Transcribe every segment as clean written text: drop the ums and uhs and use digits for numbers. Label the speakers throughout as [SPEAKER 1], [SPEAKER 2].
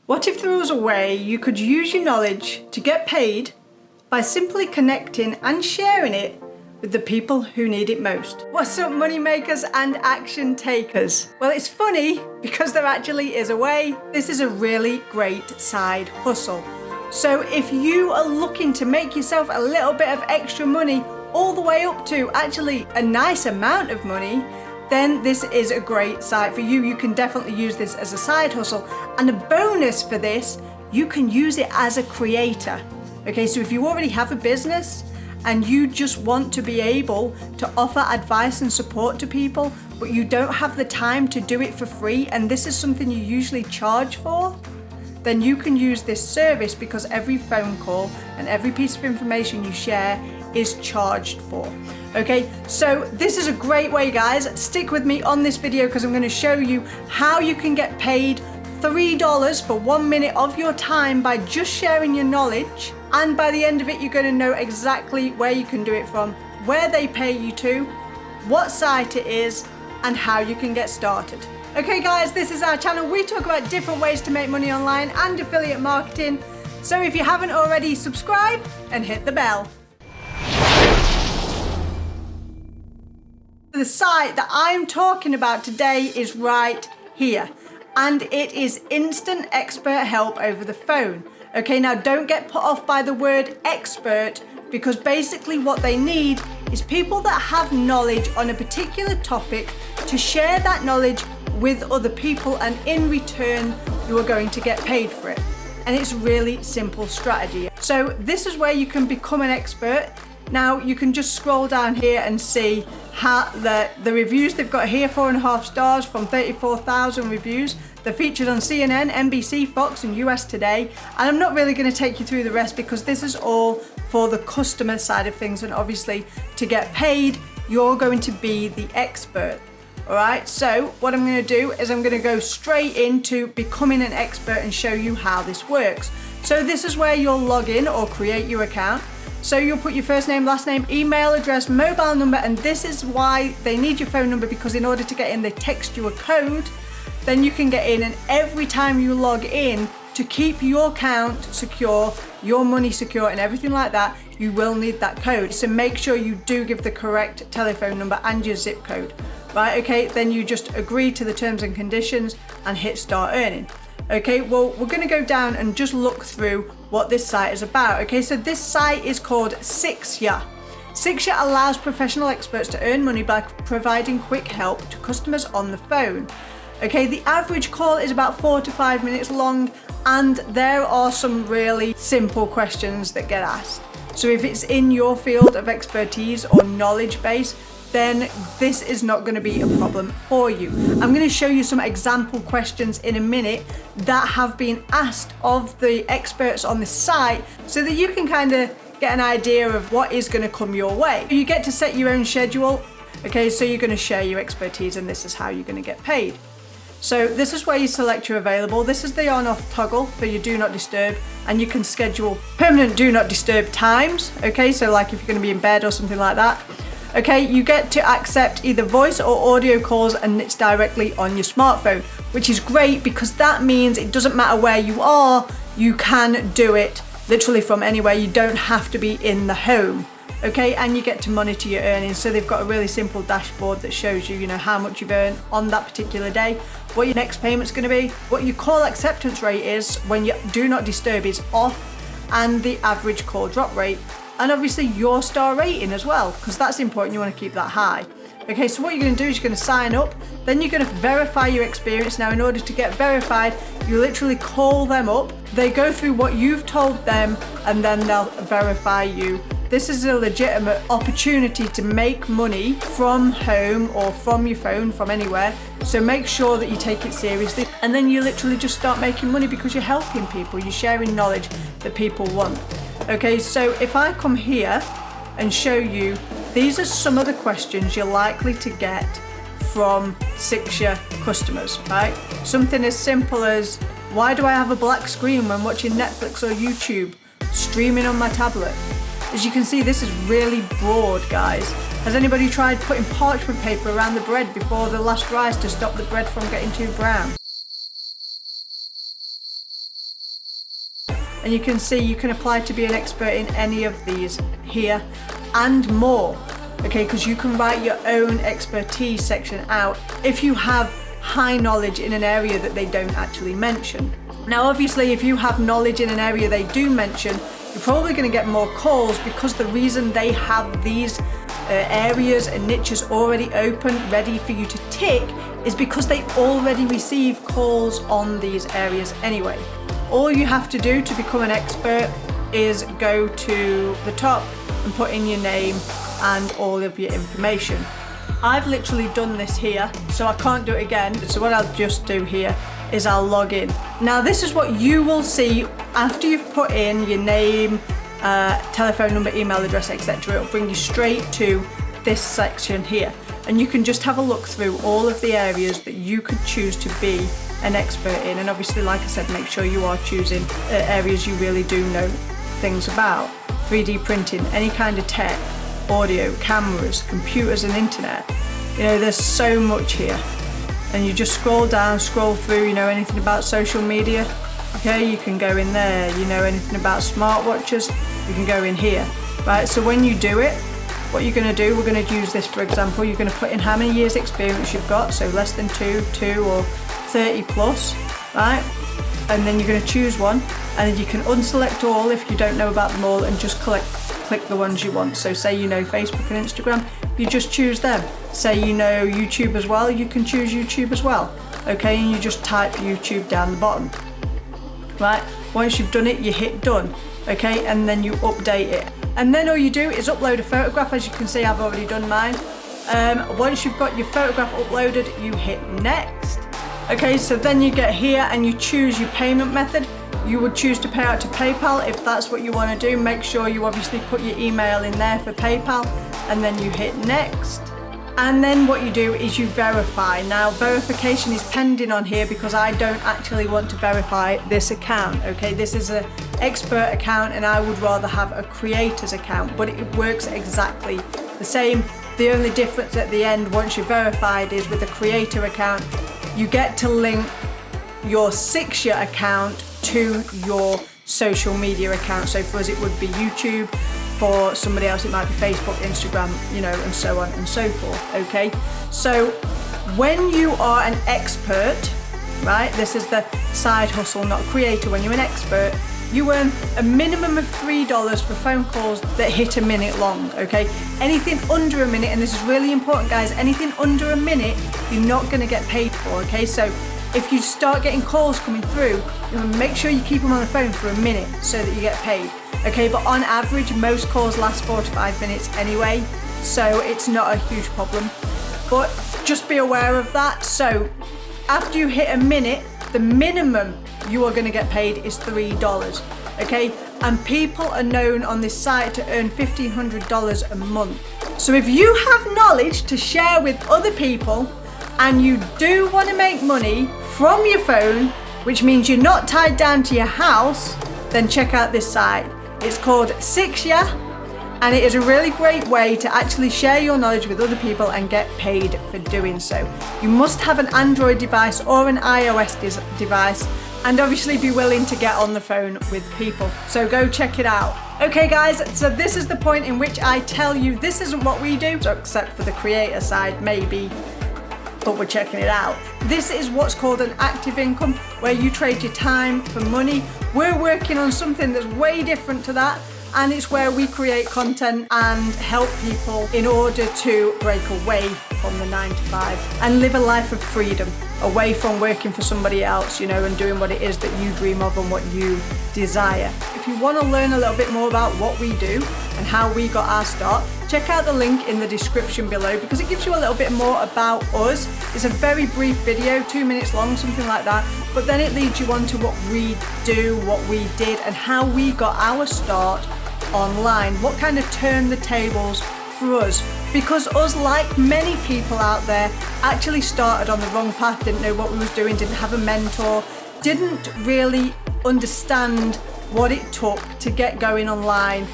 [SPEAKER 1] What if there was a way you could use your knowledge to get paid by simply connecting and sharing it with the people who need it most? What's up, money makers and action takers? Well, it's funny because there actually is a way. This is a really great side hustle. So if you are looking to make yourself a little bit of extra money, all the way up to actually a nice amount of money, then this is a great site for you. You can definitely use this as a side hustle. And a bonus for this, you can use it as a creator. Okay, so if you already have a business and you just want to be able to offer advice and support to people, but you don't have the time to do it for free, and this is something you usually charge for, then you can use this service because every phone call and every piece of information you share is charged for. Okay, so this is a great way, guys. Stick with me on this video because I'm going to show you how you can get paid $3 for 1 minute of your time by just sharing your knowledge. And by the end of it, you're going to know exactly where you can do it from, where they pay you to, what site it is, and how you can get started. Okay guys, this is our channel. We talk about different ways to make money online and affiliate marketing. So if you haven't already, subscribe and hit the bell. The site that I'm talking about today is right here, and it is instant expert help over the phone. Okay, now don't get put off by the word expert, because basically what they need is people that have knowledge on a particular topic to share that knowledge with other people, and in return you are going to get paid for it. And it's really simple strategy. So this is where you can become an expert. Now you can just scroll down here and see how the reviews they've got here, 4.5 stars from 34,000 reviews. They're featured on CNN, NBC, Fox and US Today. And I'm not really going to take you through the rest because this is all for the customer side of things, and obviously to get paid you're going to be the expert. Alright, so what I'm going to do is I'm going to go straight into becoming an expert and show you how this works. So this is where you'll log in or create your account. So you'll put your first name, last name, email address, mobile number, and this is why they need your phone number, because in order to get in they text you a code, then you can get in, and every time you log in, to keep your account secure, your money secure and everything like that, you will need that code. So make sure you do give the correct telephone number and your zip code. Right, okay, then you just agree to the terms and conditions and hit start earning. Okay, well, we're gonna go down and just look through what this site is about. Okay, so this site is called Sixya. Sixya allows professional experts to earn money by providing quick help to customers on the phone. Okay, the average call is about 4 to 5 minutes long, and there are some really simple questions that get asked. So if it's in your field of expertise or knowledge base, then this is not going to be a problem for you. I'm going to show you some example questions in a minute that have been asked of the experts on this site so that you can kind of get an idea of what is going to come your way. You get to set your own schedule. Okay, so you're going to share your expertise, and this is how you're going to get paid. So this is where you select your available. This is the on-off toggle for your do not disturb, and you can schedule permanent do not disturb times. Okay, so like if you're going to be in bed or something like that. Okay, you get to accept either voice or audio calls, and it's directly on your smartphone, which is great because that means it doesn't matter where you are, you can do it literally from anywhere. You don't have to be in the home. Okay, and you get to monitor your earnings. So they've got a really simple dashboard that shows you, how much you've earned on that particular day, what your next payment's going to be, what your call acceptance rate is when your do not disturb is off, and the average call drop rate, and obviously your star rating as well, because that's important. You want to keep that high. Okay, so what you're going to do is you're going to sign up, then you're going to verify your experience. Now, in order to get verified, you literally call them up, they go through what you've told them, and then they'll verify you. This is a legitimate opportunity to make money from home or from your phone, from anywhere. So make sure that you take it seriously, and then you literally just start making money because you're helping people, you're sharing knowledge that people want. Okay, so if I come here and show you, these are some of the questions you're likely to get from Sixya customers, right? Something as simple as, why do I have a black screen when watching Netflix or YouTube, streaming on my tablet? As you can see, this is really broad, guys. Has anybody tried putting parchment paper around the bread before the last rise to stop the bread from getting too brown? and you can see you can apply to be an expert in any of these here and more. Okay, because you can write your own expertise section out if you have high knowledge in an area that they don't actually mention. Now obviously if you have knowledge in an area they do mention, you're probably going to get more calls, because the reason they have these areas and niches already open, ready for you to tick, is because they already receive calls on these areas anyway. All you have to do to become an expert is go to the top and put in your name and all of your information. I've literally done this here, so I can't do it again. So what I'll just do here is I'll log in. Now this is what you will see after you've put in your name, telephone number, email address, etc. It'll bring you straight to this section here, and you can just have a look through all of the areas that you could choose to be an expert in. And obviously, like I said, make sure you are choosing areas you really do know things about. 3D printing, any kind of tech, audio, cameras, computers and internet. You know, there's so much here. And you just scroll down, scroll through, you know anything about social media? Okay, you can go in there. You know anything about smartwatches? You can go in here, right? So when you do it, what you're going to do, we're going to use this for example, you're going to put in how many years experience you've got, so less than 2 or 30 plus, right? And then you're going to choose one, and then you can unselect all if you don't know about them all and just click the ones you want. So say you know Facebook and Instagram, you just choose them. Say you know YouTube as well, you can choose YouTube as well. Okay, and you just type YouTube down the bottom. Right, once you've done it, you hit done. Okay, and then you update it. And then all you do is upload a photograph. As you can see, I've already done mine. Once you've got your photograph uploaded, you hit next. Okay, so then you get here and you choose your payment method. You would choose to pay out to PayPal if that's what you want to do. Make sure you obviously put your email in there for PayPal, and then you hit next. And then what you do is you verify. Now verification is pending on here because I don't actually want to verify this account. Okay, this is an expert account and I would rather have a creator's account, but it works exactly the same. The only difference at the end, once you're verified, is with a creator account, you get to link your 6-year account to your social media account. So for us it would be YouTube, for somebody else it might be Facebook, Instagram, you know, and so on and so forth. Okay, so when you are an expert, right, this is the side hustle, not creator. When you're an expert, you earn a minimum of $3 for phone calls that hit a minute long. Okay, anything under a minute, and this is really important guys, anything under a minute you're not going to get paid for. Okay, so if you start getting calls coming through, you want to make sure you keep them on the phone for a minute so that you get paid. Okay, but on average, most calls last 4 to 5 minutes anyway, so it's not a huge problem. But just be aware of that. So after you hit a minute, the minimum you are going to get paid is $3. Okay, and people are known on this site to earn $1,500 a month. So if you have knowledge to share with other people, and you do want to make money from your phone, which means you're not tied down to your house, then check out this site. It's called 6-year, and it is a really great way to actually share your knowledge with other people and get paid for doing so. You must have an Android device or an iOS device, and obviously be willing to get on the phone with people. So go check it out. Okay guys, so this is the point in which I tell you this isn't what we do, so except for the creator side maybe, but we're checking it out. This is what's called an active income, where you trade your time for money. We're working on something that's way different to that, and it's where we create content and help people in order to break away from the 9 to 5 and live a life of freedom, away from working for somebody else, you know, and doing what it is that you dream of and what you desire. If you want to learn a little bit more about what we do and how we got our start, check out the link in the description below, because it gives you a little bit more about us. It's a very brief video, 2 minutes long, something like that, but then it leads you on to what we do, what we did, and how we got our start online, what kind of turned the tables for us, because us, like many people out there, actually started on the wrong path, didn't know what we was doing, didn't have a mentor, didn't really understand what it took to get going online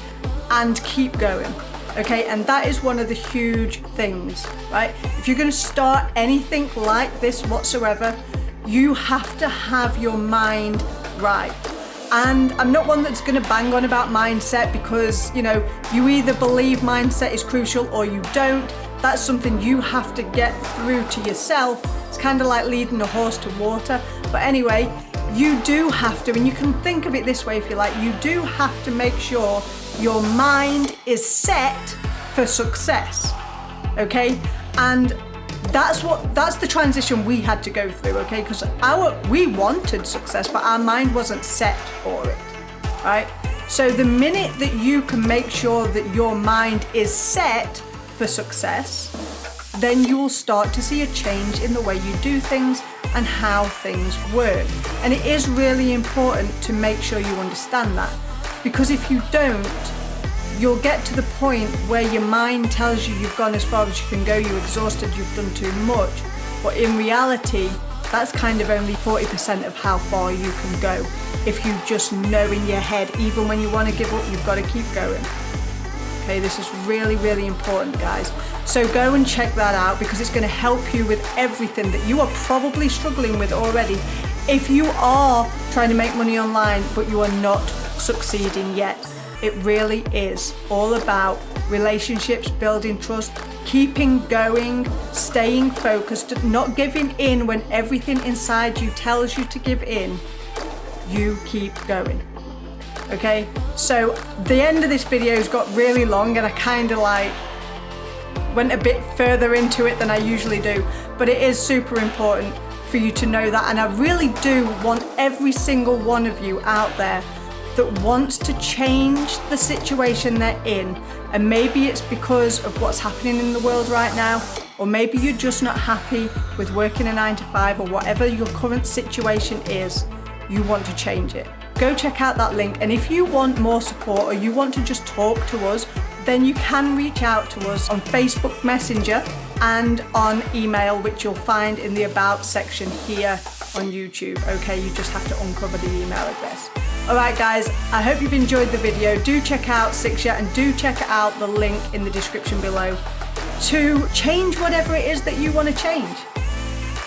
[SPEAKER 1] and keep going. Okay, and that is one of the huge things, right? If you're going to start anything like this whatsoever, you have to have your mind right. And I'm not one that's going to bang on about mindset because, you know, you either believe mindset is crucial or you don't. That's something you have to get through to yourself. It's kind of like leading a horse to water. But anyway, you do have to, and you can think of it this way if you like, you do have to make sure your mind is set for success, okay? And that's the transition we had to go through, okay? Because we wanted success, but our mind wasn't set for it, right? So the minute that you can make sure that your mind is set for success, then you will start to see a change in the way you do things and how things work. And it is really important to make sure you understand that, because if you don't, you'll get to the point where your mind tells you you've gone as far as you can go, you're exhausted, you've done too much. But in reality, that's kind of only 40% of how far you can go. If you just know in your head, even when you want to give up, you've got to keep going. Okay, this is really, really important, guys. So go and check that out, because it's going to help you with everything that you are probably struggling with already. If you are trying to make money online, but you are not succeeding yet, it really is all about relationships, building trust, keeping going, staying focused, not giving in when everything inside you tells you to give in. You keep going. Okay, so the end of this video's got really long and I kind of like went a bit further into it than I usually do, but it is super important for you to know that, and I really do want every single one of you out there that wants to change the situation they're in, and maybe it's because of what's happening in the world right now, or maybe you're just not happy with working a 9-to-5, or whatever your current situation is, you want to change it. Go check out that link, and if you want more support or you want to just talk to us, then you can reach out to us on Facebook Messenger and on email, which you'll find in the About section here on YouTube. Okay, you just have to uncover the email address. Alright guys, I hope you've enjoyed the video. Do check out Sixya and do check out the link in the description below to change whatever it is that you want to change.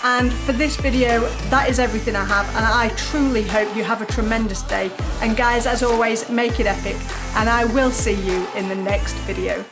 [SPEAKER 1] And for this video, that is everything I have, and I truly hope you have a tremendous day. And guys, as always, make it epic, and I will see you in the next video.